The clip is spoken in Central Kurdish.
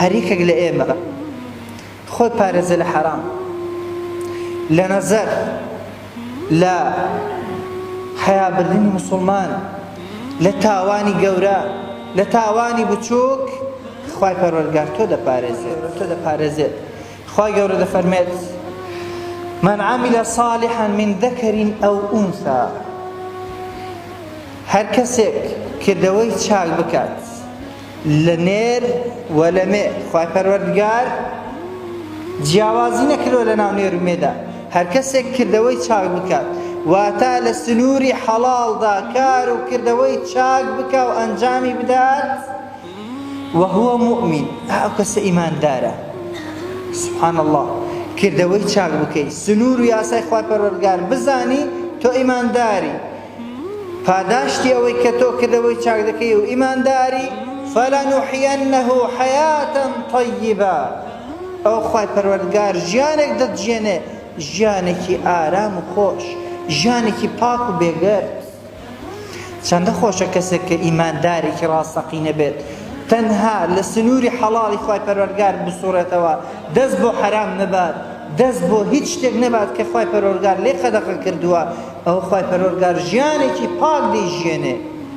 هەریکێک لە ئێمە خۆی پارێزە لە حەرام، لە نەزەر، لە حیابردنی موسڵمان، لە تاوانی گەورە، لە تاوانی بچووک. خوای پەروەردگار تۆ دەپارێزێت. خوای گەورە دەفەرمێت: من عمل صالحا من ذكر أو أنثى، هەر کەسێک کردەوەی چاک بکات لە نێر و لە مێ. خوای پەروەردگار جیاوازی نەکردووە لە ناو نێر و مێدا. هەر کەسێک کردەوەی چاک بکات واتە لە سنووری حەڵاڵدا کار و کردەوەی چاک بکە و ئەنجامی بدات وهو مؤمن، ئەو کەسە ئیماندارە. سبحان الله، کردەوەی چاک بکەی، سنوور و یاسای خوای پەروەردگار بزانی تۆ ئیمانداری، پاداشتی ئەوەی کە تۆ کردەوەی چاک دەکەی و ئیمانداری. فلنحيينه حياة طيبة، ئەو خوای پەروەردگار ژیانێک دەتژێنێ، ژیانێکی ئارام و خۆش، ژیانێکی پاک و بێگەرد. چەندە خۆشە کەسێک کە ئیماندارێکی ڕاستەقینە بێت، تەنها لە سنووری حەڵاڵی خوای پەروەردگار بسوڕێتەوە، دەست بۆ حەرام نەبات، دەست بۆ هیچ شتێک نەبات کە خوای پەروەردگار لێ خەدەقە کردووە. ئەو خوای پەروەردگار ژیانێکی پاک دەیژێنێ.